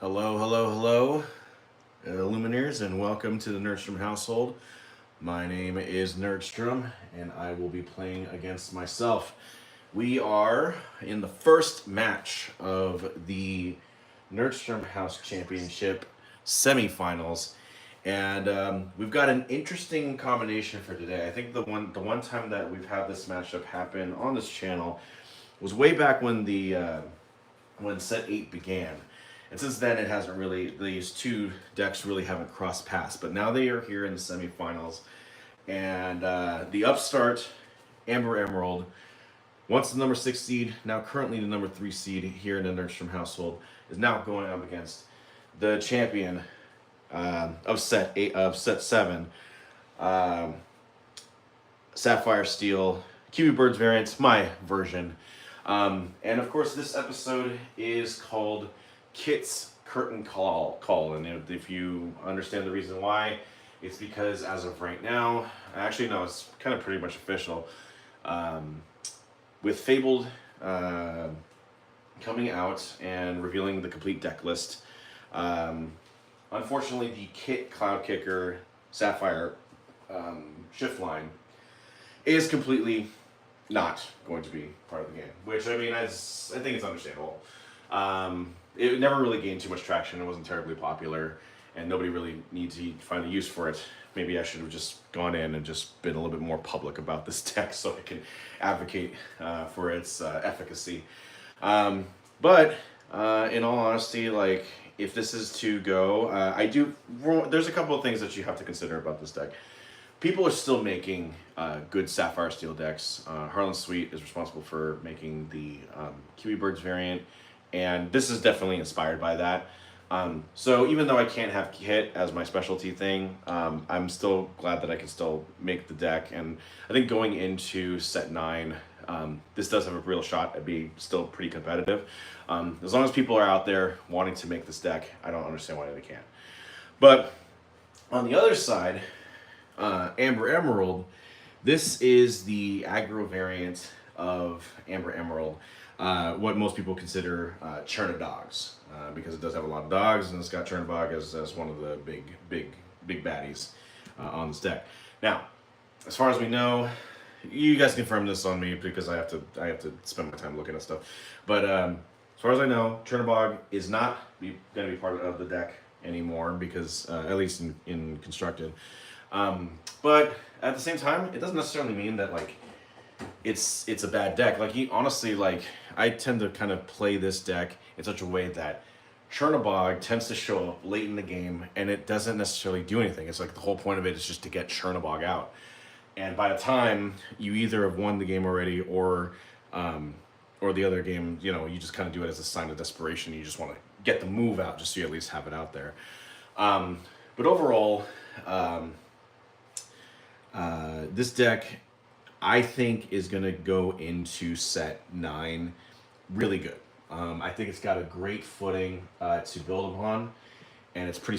Hello, hello, hello, Lumineers, and welcome to the Nerdstrom household. My name is Nerdstrom, and I will be playing against myself. We are in the first match of the Nerdstrom House Championship semifinals, and we've got an interesting combination for today. I think the one time that we've had this matchup happen on this channel was way back when set 8 began. And since then, it hasn't really, these two decks really haven't crossed paths. But now they are here in the semifinals. And the upstart, Amber Emerald, once the number 6 seed, now currently the number 3 seed here in the Nerdstrom household, is now going up against the champion of set 7, Sapphire Steel, Kiwi Birds variant, my version. And of course, this episode is called Kit's Curtain Call. And if you understand the reason why, it's because as of right now, actually no, it's kind of pretty much official. With Fabled coming out and revealing the complete deck list, unfortunately the Kit Cloudkicker Sapphire shift line is completely not going to be part of the game, which I mean, I think it's understandable. It never really gained too much traction. It wasn't terribly popular, and nobody really needs to find a use for it. Maybe I should have just gone in and just been a little bit more public about this deck so I can advocate for its efficacy. But in all honesty, like, if this is to go, there's a couple of things that you have to consider about this deck. People are still making good Sapphire Steel decks. Harlan Sweet is responsible for making the Kiwi Birds variant, and this is definitely inspired by that. So even though I can't have Kit as my specialty thing, I'm still glad that I can still make the deck. And I think going into set 9, this does have a real shot at being still pretty competitive. As long as people are out there wanting to make this deck, I don't understand why they can't. But on the other side, Amber Emerald, this is the aggro variant of Amber Emerald, what most people consider Churna Dogs, because it does have a lot of dogs, and it's got Chernabog as one of the big baddies on this deck. Now, as far as we know, you guys confirm this on me because I have to spend my time looking at stuff. But as far as I know, Chernabog is not going to be part of the deck anymore, because at least in constructed. But at the same time, it doesn't necessarily mean that like it's a bad deck. Like, honestly, like, I tend to kind of play this deck in such a way that Chernabog tends to show up late in the game, and it doesn't necessarily do anything. It's like the whole point of it is just to get Chernabog out. And by the time you either have won the game already, or the other game, you just kind of do it as a sign of desperation. You just want to get the move out just so you at least have it out there. But overall, this deck, I think, is going to go into set 9 really good. I think it's got a great footing to build upon, and it's pretty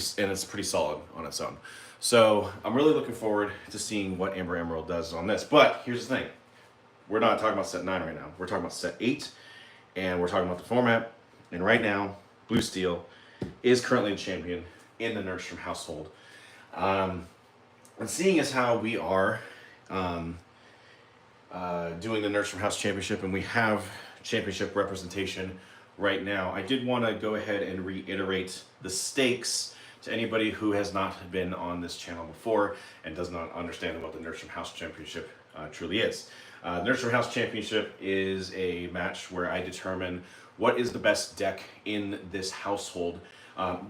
solid on its own. So I'm really looking forward to seeing what Amber Emerald does on this. But here's the thing: we're not talking about set 9 right now. We're talking about set 8, and we're talking about the format. And right now, Blue Steel is currently the champion in the Nerdstrom household. And seeing as how we are doing the Nerdstrom House Championship, and we have championship representation right now, I did want to go ahead and reiterate the stakes to anybody who has not been on this channel before and does not understand what the Nerdstrom House Championship truly is. Nerdstrom House Championship is a match where I determine what is the best deck in this household,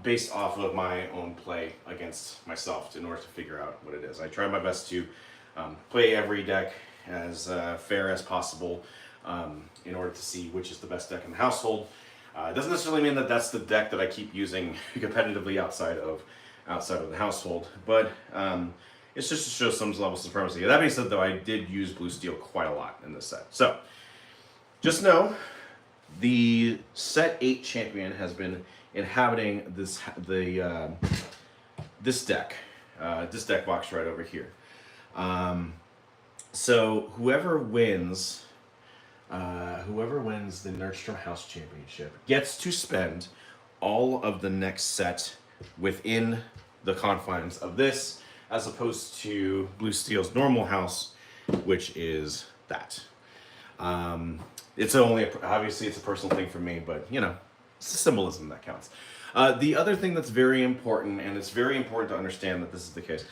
based off of my own play against myself, in order to figure out what it is. I try my best to play every deck as fair as possible, in order to see which is the best deck in the household. It doesn't necessarily mean that that's the deck that I keep using competitively outside of the household, but it's just to show some level of supremacy. That being said, though, I did use Blue Steel quite a lot in this set. So just know the set 8 champion has been inhabiting this deck box right over here. So whoever wins the Nerdstrom House Championship gets to spend all of the next set within the confines of this, as opposed to Blue Steel's normal house, which is that. It's only obviously it's a personal thing for me, but you know, it's the symbolism that counts. The other thing that's very important, and it's very important to understand that this is the case,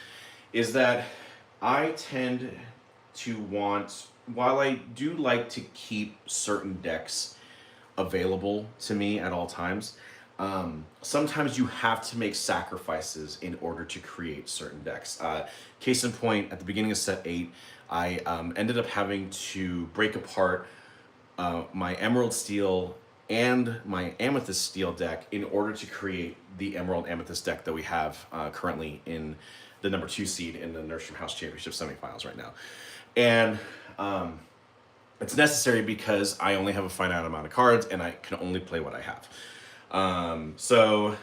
is that I tend to want, while I do like to keep certain decks available to me at all times, sometimes you have to make sacrifices in order to create certain decks. Case in point, at the beginning of set 8, I ended up having to break apart my Emerald Steel and my Amethyst Steel deck in order to create the Emerald Amethyst deck that we have currently in the number 2 seed in the Nerdstrom House Championship semifinals right now. And it's necessary because I only have a finite amount of cards and I can only play what I have. So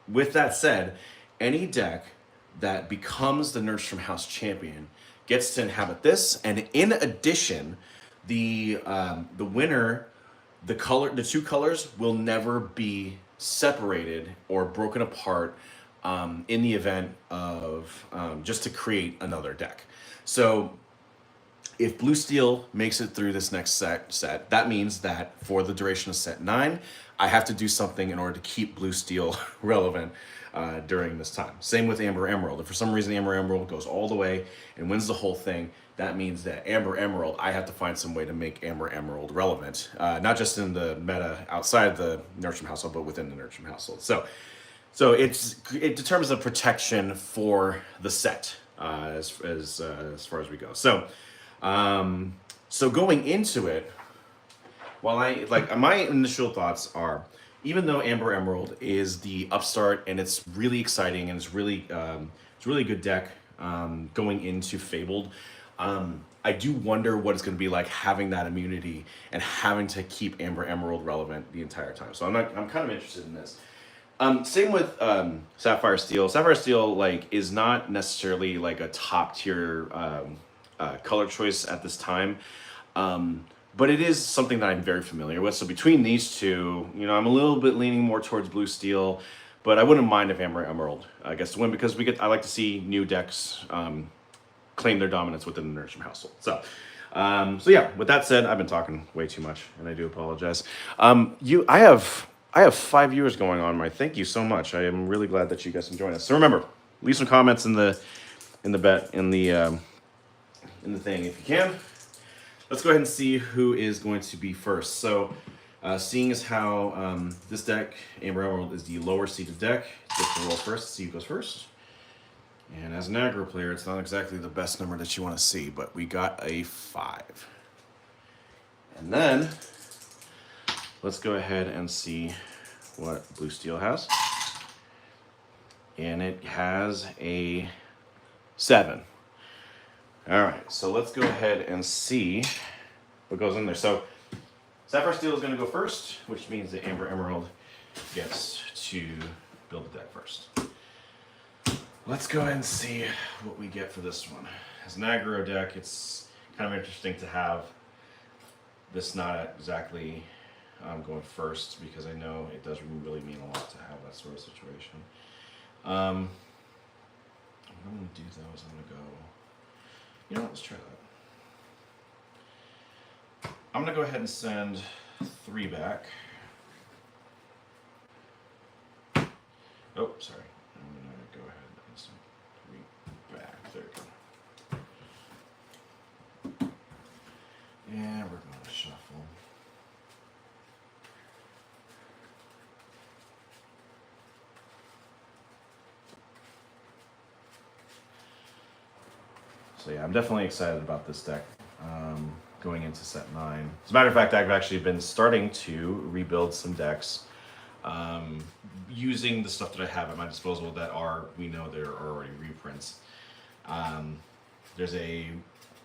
with that said, any deck that becomes the Nerdstrom House champion gets to inhabit this, and in addition, the winner, the two colors will never be separated or broken apart in the event of just to create another deck. So if Blue Steel makes it through this next set, that means that for the duration of set 9, I have to do something in order to keep Blue Steel relevant during this time. Same with Amber Emerald. If for some reason Amber Emerald goes all the way and wins the whole thing, that means that Amber Emerald, I have to find some way to make Amber Emerald relevant, not just in the meta outside the Nerdstrom household, but within the Nerdstrom household. So it determines the protection for the set as far as we go. So going into it, while my initial thoughts are, even though Amber Emerald is the upstart and it's really exciting and it's really a good deck going into Fabled, I do wonder what it's going to be like having that immunity and having to keep Amber Emerald relevant the entire time. So I'm kind of interested in this. Same with Sapphire Steel. Sapphire Steel is not necessarily like a top tier color choice at this time. But it is something that I'm very familiar with. So between these two, I'm a little bit leaning more towards Blue Steel, but I wouldn't mind if Amber Emerald gets to win, because I like to see new decks claim their dominance within the Nerdstrom household. So yeah, with that said, I've been talking way too much, and I do apologize. I have 5 viewers going on. Thank you so much. I am really glad that you guys can join us. So remember, leave some comments in the thing if you can. Let's go ahead and see who is going to be first. So, seeing as how this deck, Amber Emerald, is the lower seeded deck, get to roll first. See who goes first. And as an aggro player, it's not exactly the best number that you want to see, but we got a 5. And then, let's go ahead and see what Blue Steel has. And it has a 7. All right, so let's go ahead and see what goes in there. So Sapphire Steel is going to go first, which means that Amber Emerald gets to build the deck first. Let's go ahead and see what we get for this one. As an aggro deck, it's kind of interesting to have this not exactly going first, because I know it does really mean a lot to have that sort of situation. What I'm going to do though is I'm going to go... You know what, let's try that. I'm going to go ahead and send 3 back. Oh, sorry. I'm going to go ahead and send 3 back. There we go. And we're going to shuffle. So yeah, I'm definitely excited about this deck going into set 9. As a matter of fact, I've actually been starting to rebuild some decks using the stuff that I have at my disposal that we know there are already reprints. I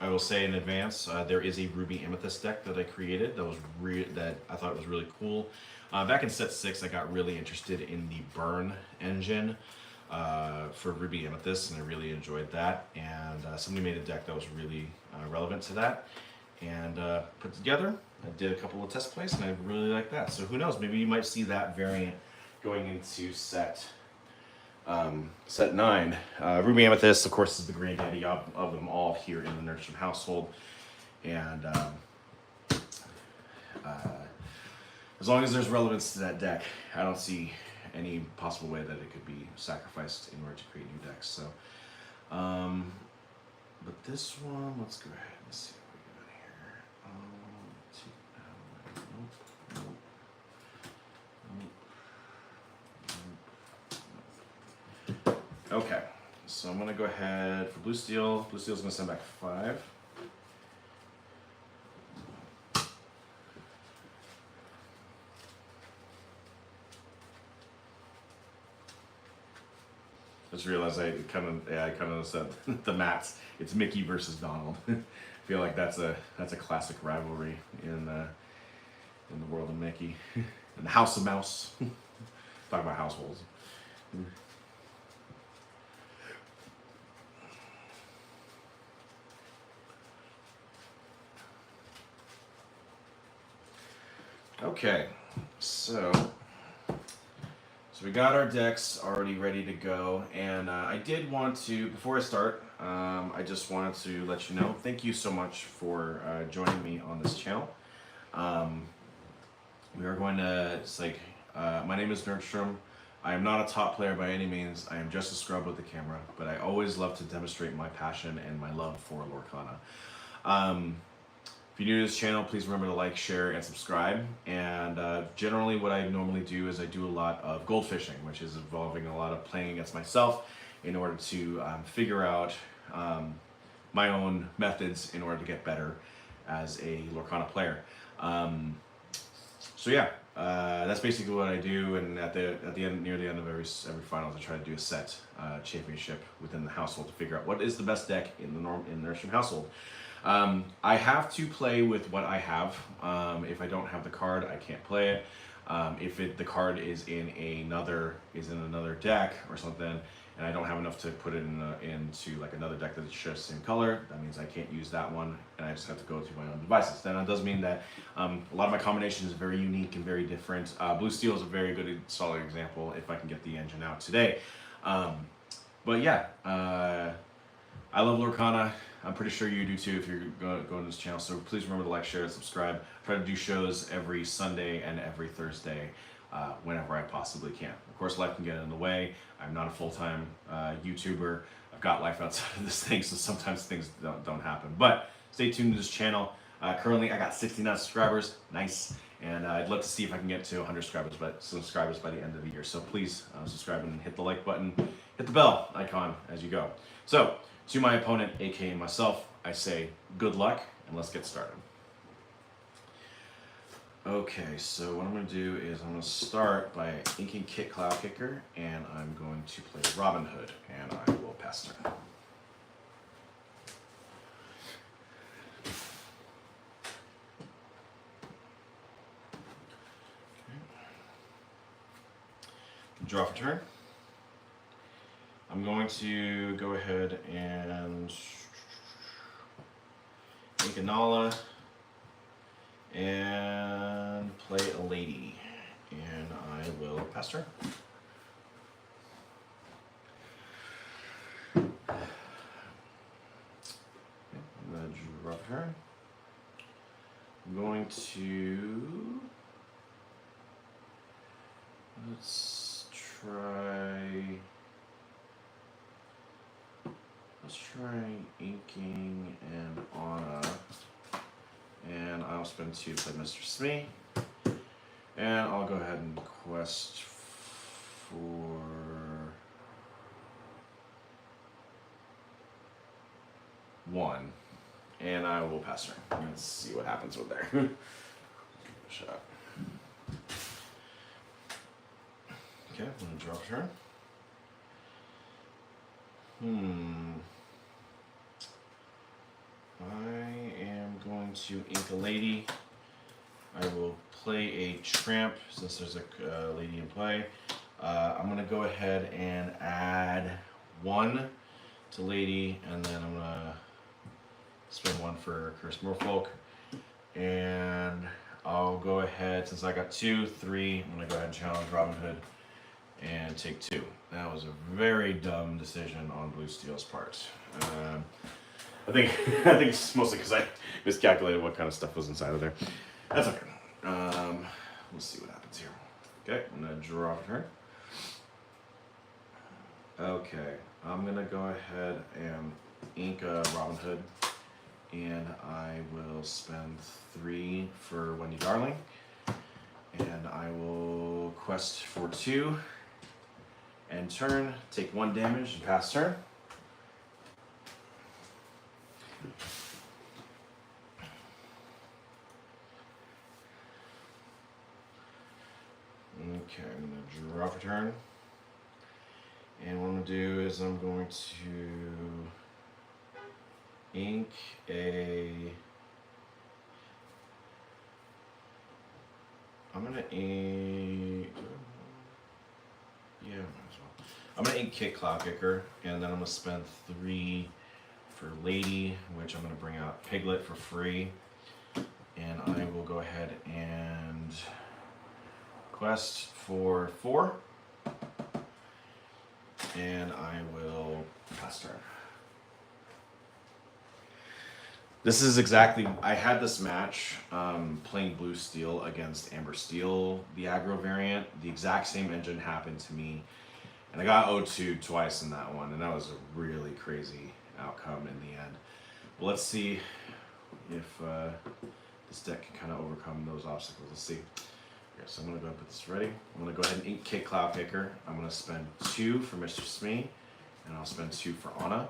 will say in advance, there is a Ruby Amethyst deck that I created that I thought was really cool. Back in set 6, I got really interested in the burn engine for Ruby Amethyst, and I really enjoyed that. And somebody made a deck that was really relevant to that, and put together. I did a couple of test plays, and I really like that. So who knows? Maybe you might see that variant going into set 9. Ruby Amethyst, of course, is the granddaddy of them all here in the Nerdstrom household. And as long as there's relevance to that deck, I don't see any possible way that it could be sacrificed in order to create new decks. So, but this one, let's go ahead and see what we got here. Okay, so I'm gonna go ahead for blue steel. Blue steel's gonna send back 5. Just realized I kind of said the mats. It's Mickey versus Donald. I feel like that's a classic rivalry in the world of Mickey, in the House of Mouse. Talk about households. Okay, so we got our decks already ready to go, and I did want to, before I start, I just wanted to let you know, thank you so much for joining me on this channel. We are going to, my name is Nerdstrom. I am not a top player by any means. I am just a scrub with the camera, but I always love to demonstrate my passion and my love for Lorcana. If you're new to this channel, please remember to like, share, and subscribe. And generally what I normally do is I do a lot of gold fishing, which is involving a lot of playing against myself in order to figure out my own methods in order to get better as a Lorcana player. So yeah, that's basically what I do. And at the end, near the end of every finals, I try to do a set championship within the household to figure out what is the best deck in the Nerdstrom household. I have to play with what I have. If I don't have the card, I can't play it. If the card is in another deck or something, and I don't have enough to put it into like another deck that shares the same color, that means I can't use that one, and I just have to go through my own devices. Then it does mean that a lot of my combinations is very unique and very different. Blue steel is a very good, solid example. If I can get the engine out today, but yeah, I love Lorcana. I'm pretty sure you do too if you're going to this channel. So please remember to like, share, and subscribe. I try to do shows every Sunday and every Thursday whenever I possibly can. Of course, life can get in the way. I'm not a full-time YouTuber. I've got life outside of this thing, so sometimes things don't happen. But stay tuned to this channel. Currently, I got 69 subscribers. Nice. And I'd love to see if I can get to 100 subscribers by the end of the year. So please subscribe and hit the like button. Hit the bell icon as you go. So, to my opponent, aka myself, I say good luck, and let's get started. Okay, so what I'm going to do is I'm going to start by inking Kit Cloudkicker, and I'm going to play Robin Hood, and I will pass turn. Okay. Draw for turn. I'm going to go ahead and make a Nala and play a lady, and I will pass turn. Okay, I'm going to draw for turn. I'm going to, let's try inking and Anna, and I'll spend 2 to play Mr. Smee, and I'll go ahead and quest for one, and I will pass her. Let's see what happens with there. Shut up. Okay, I'm gonna draw a turn. I am going to ink a lady. I will play a tramp since there's a lady in play. I'm going to go ahead and add 1 to lady, and then I'm going to spend 1 for Cursed Merfolk. And I'll go ahead, since I got 2, 3, I'm going to go ahead and challenge Robin Hood and take 2. That was a very dumb decision on Blue Steel's part. I think it's mostly because I miscalculated what kind of stuff was inside of there. That's okay. Let's see what happens here. Okay, I'm gonna draw a turn. Okay, I'm gonna go ahead and ink a Robin Hood, and I will spend 3 for Wendy Darling, and I will quest for 2, and turn, take 1 damage and pass turn. Okay, I'm gonna draw for turn. And what I'm going to do is I'm going to ink I'm going to ink, yeah, might as well. I'm going to ink Kit Cloudkicker, and then I'm going to spend 3 for Lady, which I'm going to bring out Piglet for free. And I will go ahead and quest for 4. And I will pass turn. This is exactly, I had this match playing Blue Steel against Amber Steel, the aggro variant. The exact same engine happened to me, and I got 0-2 twice in that one, and that was a really crazy outcome in the end. But let's see if this deck can kind of overcome those obstacles. Let's see. Okay, so I'm going to go ahead and put this ready. I'm going to go ahead and ink Kit Cloudkicker. I'm going to spend 2 for Mr. Smee, and I'll spend 2 for Anna.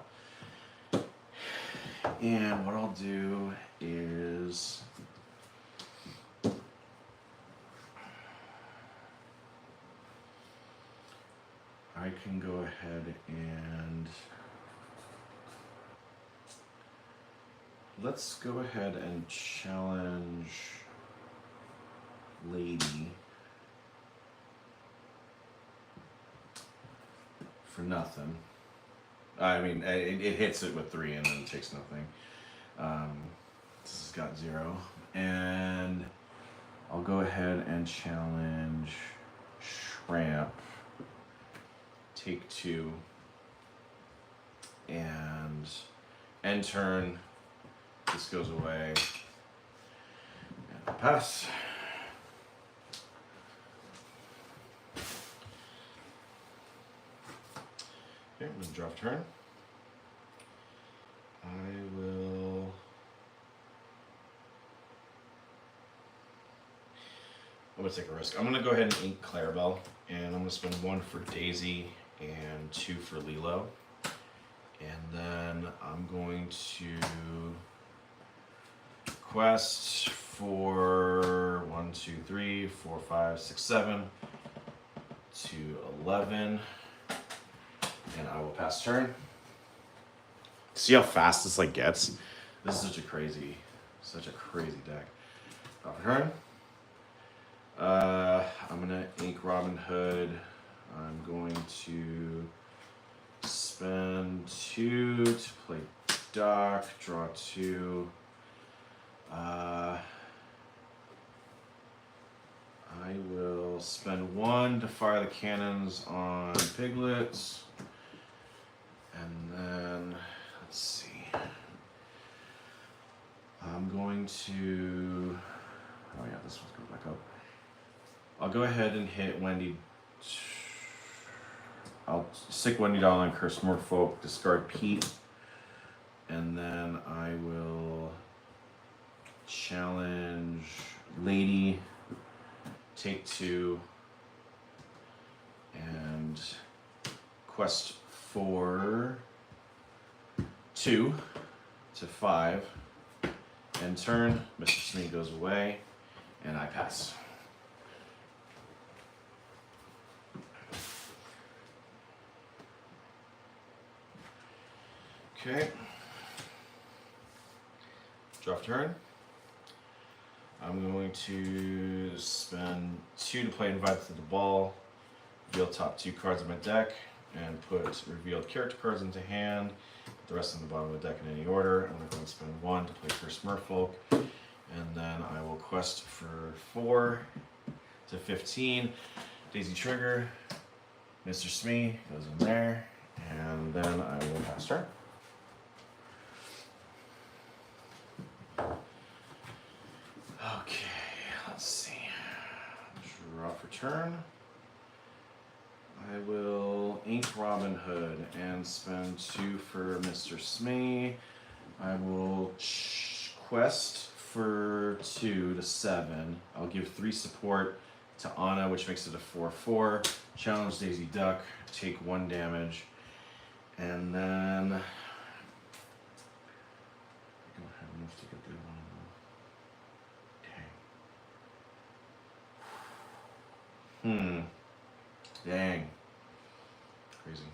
And what I'll do is I can go ahead and let's go ahead and challenge Lady for nothing. I mean, it hits it with 3 and then it takes nothing. This has got 0. And I'll go ahead and challenge Shramp. Take 2. And end turn. This goes away. And pass. Okay, I'm going to draw a turn. I will... I'm going to take a risk. I'm going to go ahead and ink Clarabelle, and I'm going to spend 1 for Daisy and 2 for Lilo. And then I'm going to quest for 1, 2, 3, 4, 5, 6, 7 to 11. And I will pass turn. See how fast this like gets? This is such a crazy deck. Drop a turn. I'm gonna ink Robin Hood. I'm going to spend 2 to play Doc. Draw 2. I will spend 1 to fire the cannons on Piglets. And then, let's see. I'm going to, oh yeah, this one's going back up. I'll go ahead and hit Wendy. I'll stick Wendy Darling, Curse Merfolk, discard Pete. And then I will challenge Lady, take 2, and quest for 2 to 5, and turn. Mr. Smee goes away, and I pass. Okay. Draw turn. I'm going to spend 2 to play Invite to the Ball, reveal top 2 cards of my deck, and put revealed character cards into hand. Put the rest on the bottom of the deck in any order. I'm going to spend 1 to play Curse Merfolk, and then I will quest for 4 to 15. Daisy Trigger, Mr. Smee goes in there, and then I will pass turn. Okay, let's see. Draw for turn. I will ink Robin Hood and spend 2 for Mr. Smee. I will quest for 2 to 7. I'll give 3 support to Anna, which makes it a 4/4. Challenge Daisy Duck, take 1 damage. And then I don't have enough to get the other one. Dang. Crazy.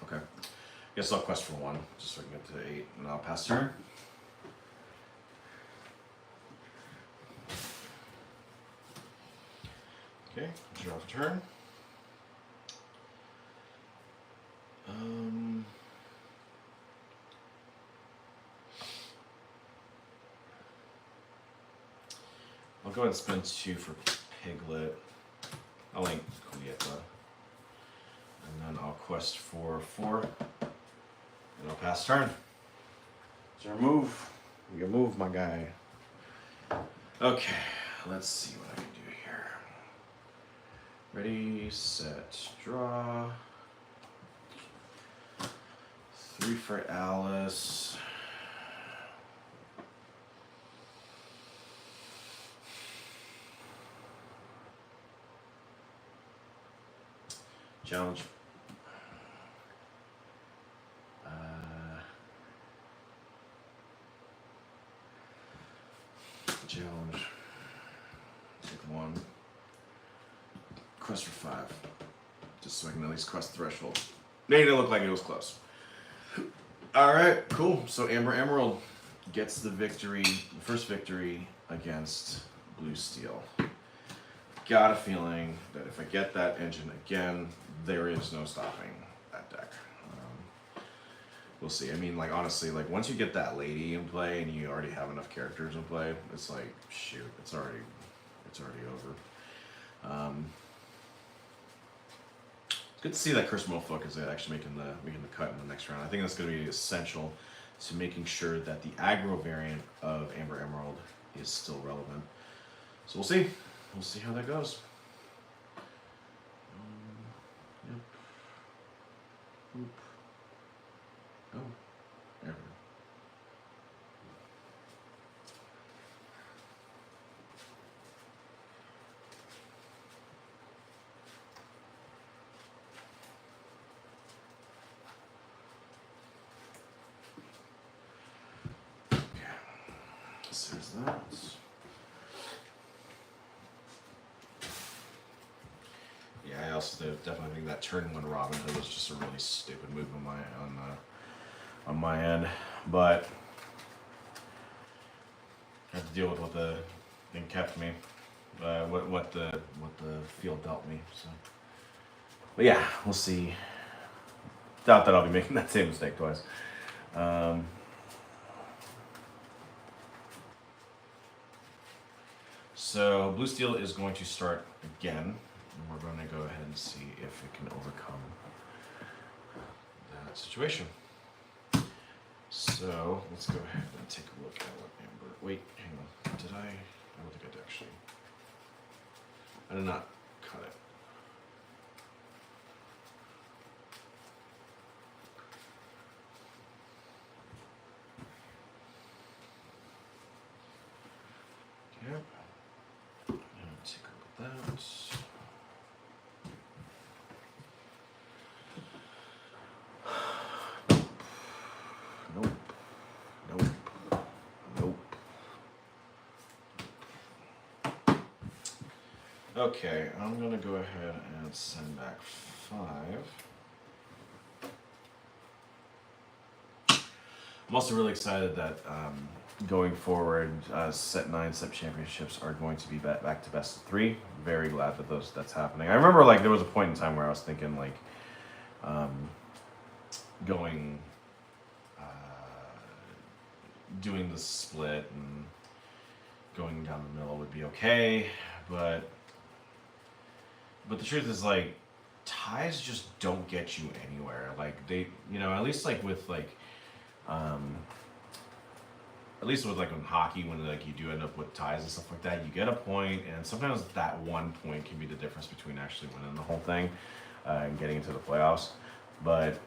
Okay. Guess I'll quest for 1, just so I can get to 8, and I'll pass turn. Okay, draw for turn. I'll go ahead and spend 2 for Piglet. I'll ink Quieta. And then I'll quest for 4. And I'll pass turn. It's our move. You move, my guy. Okay, let's see what I can do here. Ready, set, draw. 3 for Alice. Challenge. Challenge. Take 1. Quest for 5. Just so I can at least cross the threshold. Made it look like it was close. Alright, cool. So Amber Emerald gets the victory, the first victory against Blue Steel. Got a feeling that if I get that engine again, there is no stopping that deck. We'll see. I mean, like, honestly, like, once you get that lady in play and you already have enough characters in play, it's like, shoot, it's already over. It's good to see that Curse Molefolk is actually making the cut in the next round. I think that's going to be essential to making sure that the aggro variant of Amber Emerald is still relevant. So we'll see. We'll see how that goes. Yep. Oop. Oh, ever. Okay. So there's that. Yeah, I also definitely think that turn 1 Robin Hood was just a really stupid move on my end, but I have to deal with what the thing kept me, what the field dealt me. So, but yeah, we'll see. Doubt that I'll be making that same mistake twice. So Blue Steel is going to start again, and we're going to go ahead and see if it can overcome that situation. So let's go ahead and take a look at what Amber. Wait, hang on. Did I? I don't think I did actually. I did not cut it. Yep. Take a look at that. Nope. Nope. Nope. Okay, I'm gonna go ahead and send back 5. I'm also really excited that going forward, set 9 SEP championships are going to be back to best of 3. Very glad that that's happening. I remember like there was a point in time where I was thinking like going doing the split and going down the middle would be okay, but the truth is like ties just don't get you anywhere. Like they, you know, at least like with like, at least with like in hockey, when like you do end up with ties and stuff like that, you get a point, and sometimes that 1 point can be the difference between actually winning the whole thing and getting into the playoffs. But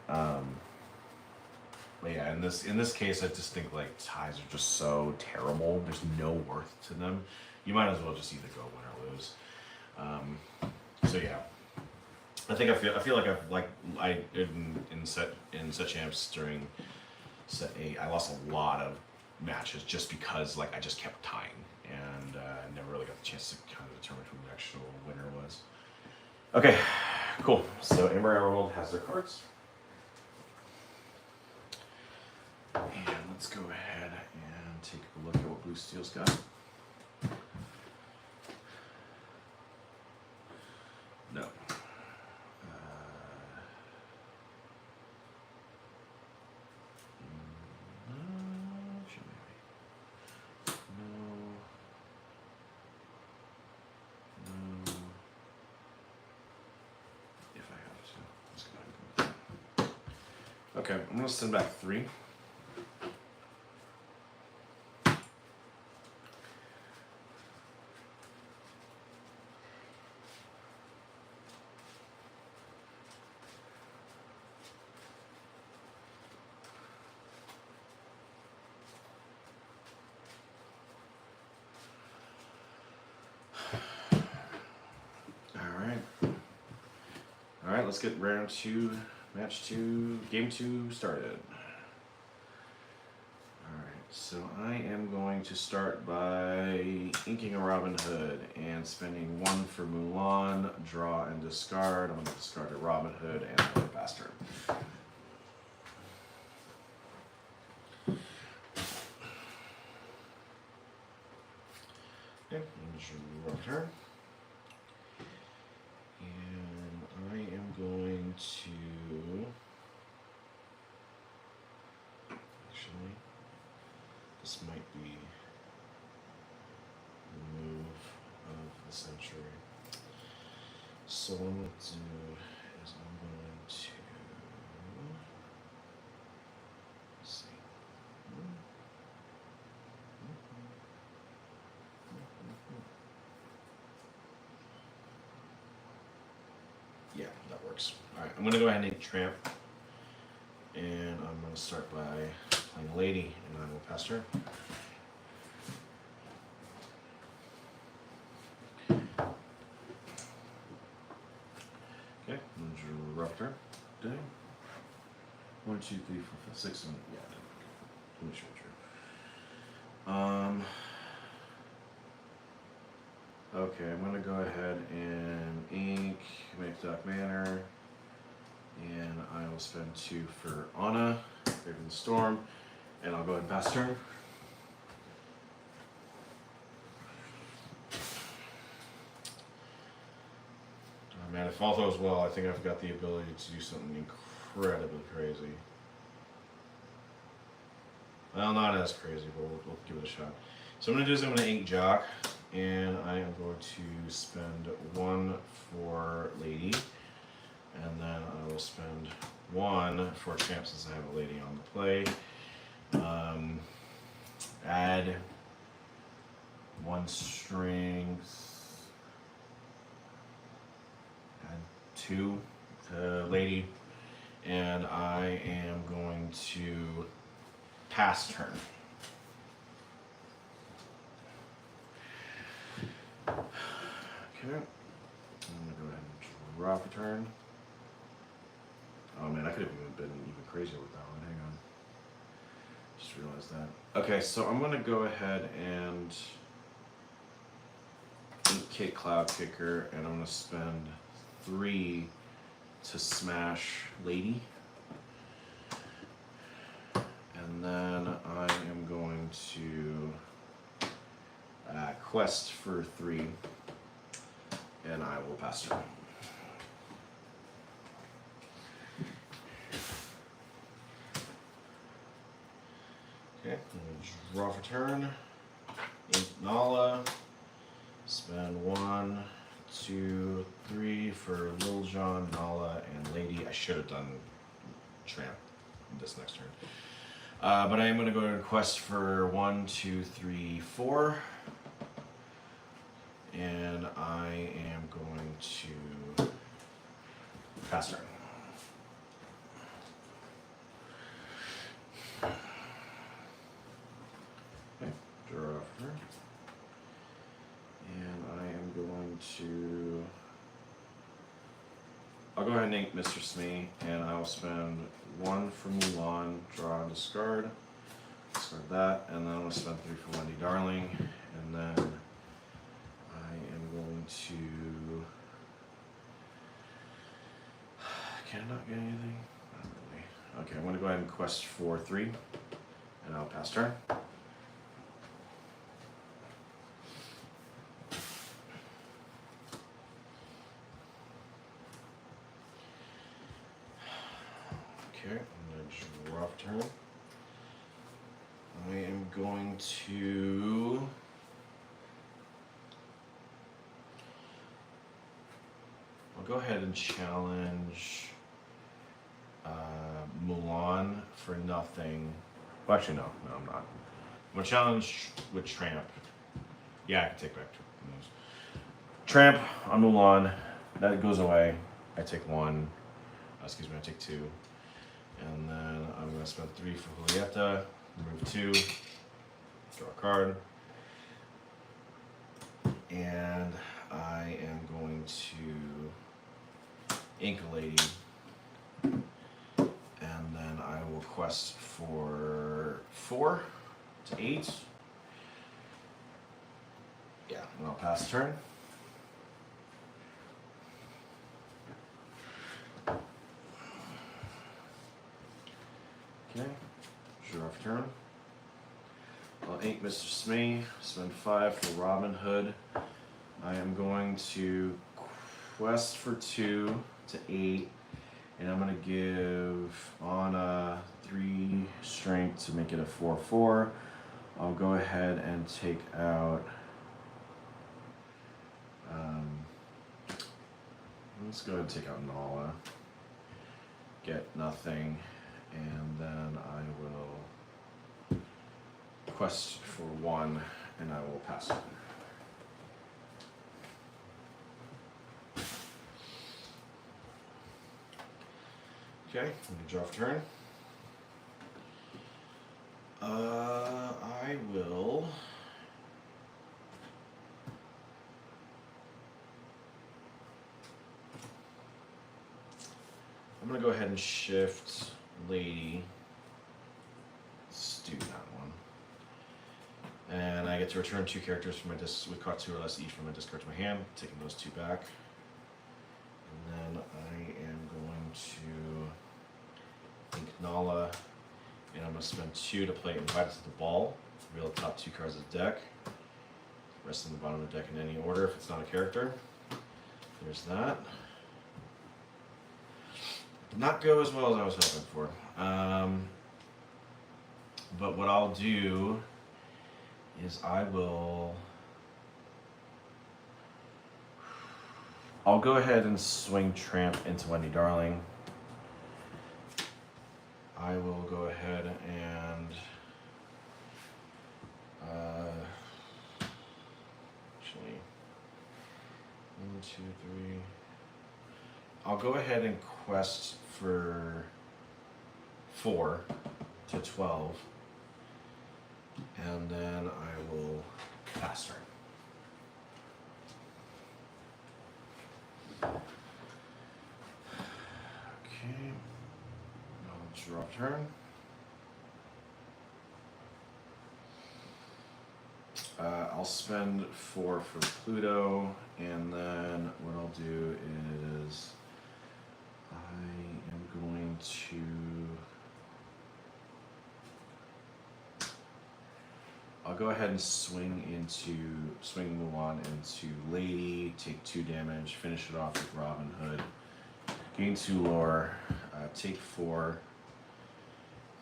yeah, in this case, I just think like ties are just so terrible. There's no worth to them. You might as well just either go win or lose. So yeah, I feel like in set champs during set 8, I lost a lot of matches just because like I just kept tying and never really got the chance to kind of determine who the actual winner was. Okay, cool. So Amber Emerald has their cards. And let's go ahead and take a look at what Blue Steel's got. No. Okay, I'm going to send back 3. All right, let's get round 2, match 2, game 2 started. So I am going to start by inking a Robin Hood and spending 1 for Mulan, draw and discard. I'm going to discard a Robin Hood and a bastard. Okay, draw turn. And I am going to actually. This might be the move of the century. So what I'm going to do is I'm going to see. Yeah, that works. All right, I'm going to go ahead and tramp, and I'm going to start by playing a lady, and I will pass her. Okay, Disruptor. Dang. 1, 2, 3, 4, 5, 6, 7. Yeah, let me show you. Okay, I'm gonna go ahead and ink, make Dark Manor, and I will spend 2 for Anna, Brave in the Storm. And I'll go ahead and pass turn. Oh man, if all goes well, I think I've got the ability to do something incredibly crazy. Well, not as crazy, but we'll give it a shot. So what I'm going to do is I'm going to ink Jock, and I am going to spend 1 for Lady, and then I will spend 1 for Champ since I have a Lady on the play. Add 1 strength, add 2 to Lady, and I am going to pass turn. Okay, I'm gonna go ahead and drop a turn. Oh man, I could have been even crazier with that one. Hang on. Just realized that. Okay, so I'm gonna go ahead and ink Kit Cloudkicker, and I'm gonna spend 3 to smash Lady. And then I am going to quest for 3, and I will pass turn. Okay, draw for turn. Ink Nala. Spend 1, 2, 3 for Lil Jon, Nala, and Lady. I should have done Tramp this next turn. But I am going to go and quest for 1, 2, 3, 4. And I am going to pass turn. Okay, draw off her. And I am going to... I'll go ahead and ink Mr. Smee, and I will spend 1 for Mulan, draw and discard. Discard that, and then I'm going to spend 3 for Wendy Darling, and then I am going to... Can I not get anything? Not really. Okay, I'm going to go ahead and quest for 3, and I'll pass turn. Okay, I'm going to draw off turn. I am going to... I'll go ahead and challenge Mulan for nothing. Well, actually, no, I'm not. I'm going to challenge with Tramp. Yeah, I can take back Tramp on Mulan. That goes away. I take 1. Excuse me, I take 2. And then I'm going to spend 3 for Julieta, remove 2, draw a card. And I am going to ink a Lady. And then I will quest for 4 to 8. Yeah, and I'll pass turn. Okay, draw off turn. I'll ink Mr. Smee, spend 5 for Robin Hood. I am going to quest for 2 to 8, and I'm going to give Anna 3 strength to make it a 4/4. I'll go ahead and take out. Let's go ahead and take out Nala. Get nothing. And then I will quest for 1, and I will pass it. Okay, I'm going to draw off turn. I will... I'm going to go ahead and shift Lady. Let's do that one. And I get to return 2 characters from my disc with cost 2 or less each from my discard to my hand, taking those 2 back. And then I am going to ink Nala, and I'm going to spend 2 to play Invite Us to the Ball. Reveal the top 2 cards of the deck. Rest in the bottom of the deck in any order if it's not a character. There's that. Did not go as well as I was hoping for. But what I'll do is I'll go ahead and swing Tramp into Wendy Darling. I will go ahead and actually 1, 2, 3. I'll go ahead and quest for 4 to 12, and then I will pass turn. Okay, I'll draw turn. I'll spend 4 for Pluto, and then what I'll do is I am going to I'll go ahead and swing Mulan into Lady, take 2 damage, finish it off with Robin Hood, gain 2 lore, take 4,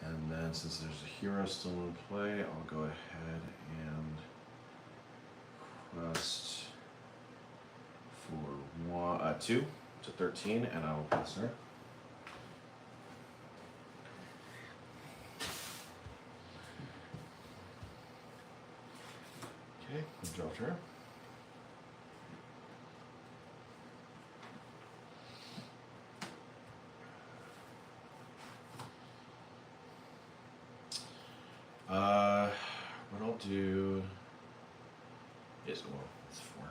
and then since there's a hero still in play, I'll go ahead and quest for 2 to 13, and I will pass her. Okay, we dropped her. What I'll do is, well, it's 4.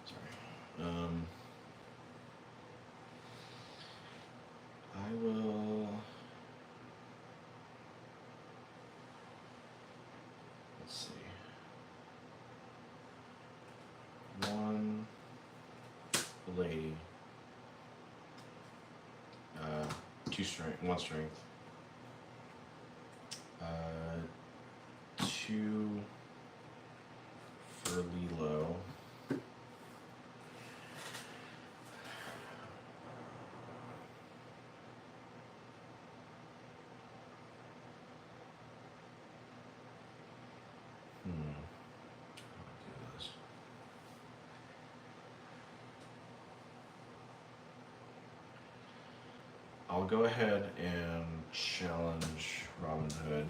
Sorry. I will, let's see. 1 lady. 2 strength, 1 strength. 2 for Lilo. I'll go ahead and challenge Robin Hood.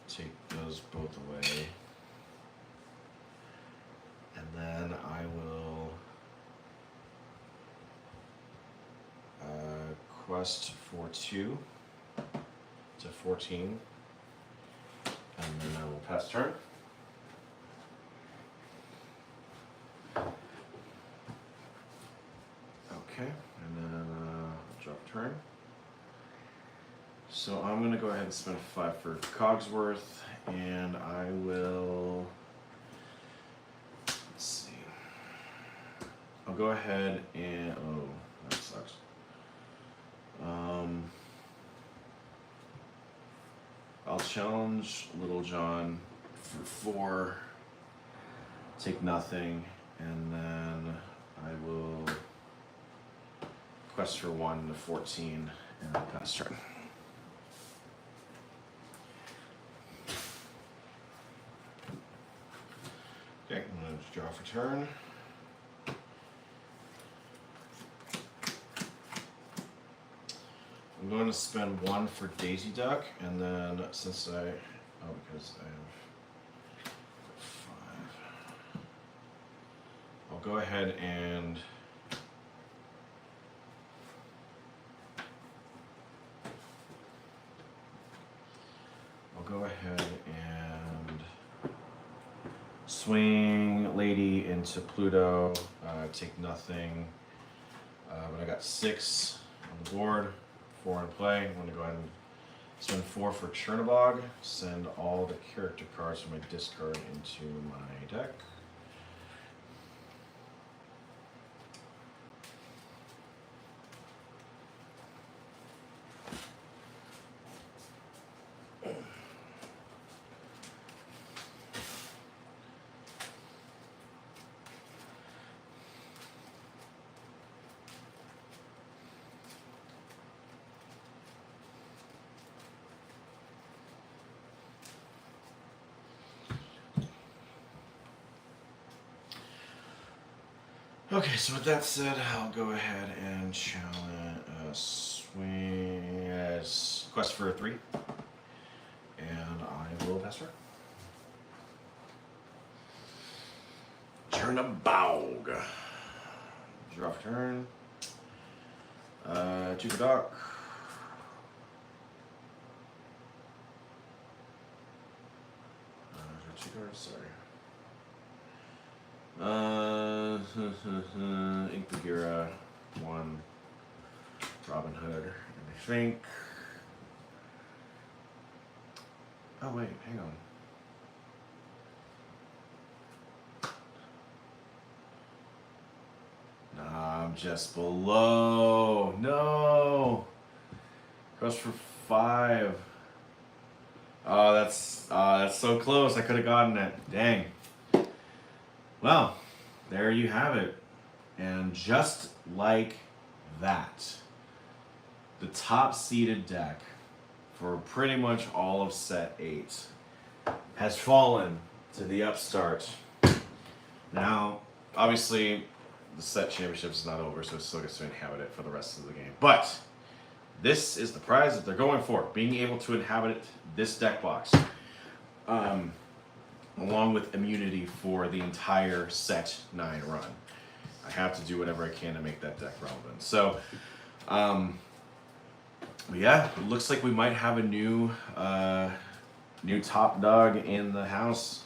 Take those both away. And then I will quest for 2 to 14. And then I will pass turn. Okay, and then drop turn. So I'm going to go ahead and spend 5 for Cogsworth, and I will, let's see, I'll go ahead and, oh, that sucks. I'll challenge Little John for 4, take nothing, and then I will quest for 1 to 14, and I'll pass turn. Okay, I'm going to draw for turn. I'm going to spend 1 for Daisy Duck, and then since because I have 5, I'll go ahead and swing Lady into Pluto, take nothing, but I got 6 on the board, 4 in play. I'm going to go ahead and spend 4 for Chernobog, send all the character cards from my discard into my deck. Okay, so with that said, I'll go ahead and challenge swing as quest for 3, and I will pass her. Chernobog. Draw for turn. 2 for Doc. Two cards, sorry. Ink Bagheera, 1, Robin Hood, and I think. Oh wait, hang on. Nah, I'm just below. No. Goes for 5. Oh, that's so close. I could have gotten it. Dang. Well, there you have it. And just like that, the top seeded deck for pretty much all of set 8 has fallen to the upstart. Now, obviously, the set championship is not over, so it still gets to inhabit it for the rest of the game. But this is the prize that they're going for, being able to inhabit this deck box, along with immunity for the entire set 9 run. I have to do whatever I can to make that deck relevant. So, yeah, it looks like we might have a new top dog in the house,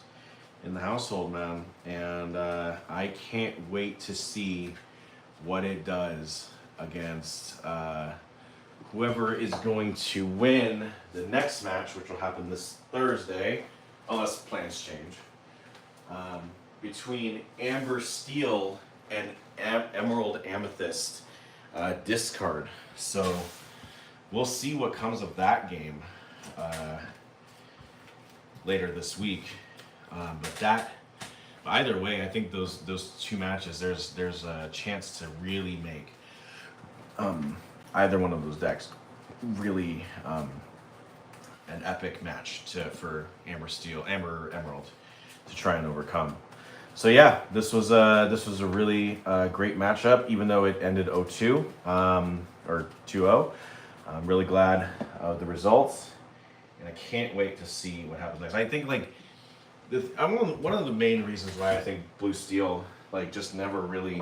in the household, man. And I can't wait to see what it does against whoever is going to win the next match, which will happen this Thursday, unless plans change, between Amber Steel and Emerald Amethyst discard. So we'll see what comes of that game later this week. But that, either way, I think those 2 matches, there's a chance to really make either one of those decks really an epic match for Amber Emerald to try and overcome. So yeah, this was a really great matchup, even though it ended 0-2 or 2-0. I'm really glad of the results, and I can't wait to see what happens next. I think one of the main reasons why I think Blue Steel just never really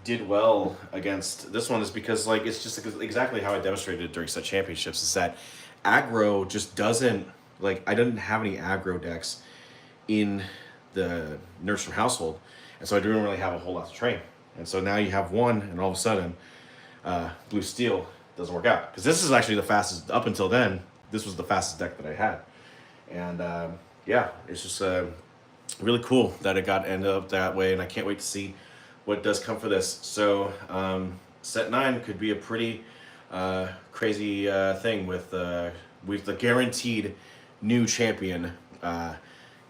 did well against this one is because it's just exactly how I demonstrated during set championships, is that aggro just doesn't, I didn't have any aggro decks in the Nerdstrom household, and so I didn't really have a whole lot to train. And so now you have one, and all of a sudden Blue Steel doesn't work out, because this is actually the fastest. Up until then, this was the fastest deck that I had. And yeah, it's just really cool that it ended up that way, and I can't wait to see what does come for this. So set 9 could be a pretty crazy thing with the guaranteed new champion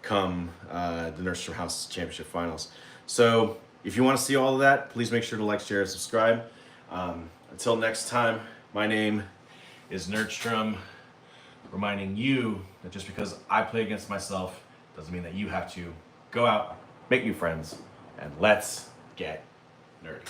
come the Nerdstrom House Championship Finals. So if you want to see all of that, please make sure to like, share, and subscribe. Until next time, my name is Nerdstrom, reminding you that just because I play against myself doesn't mean that you have to. Go out, make new friends, and let's get nerdy.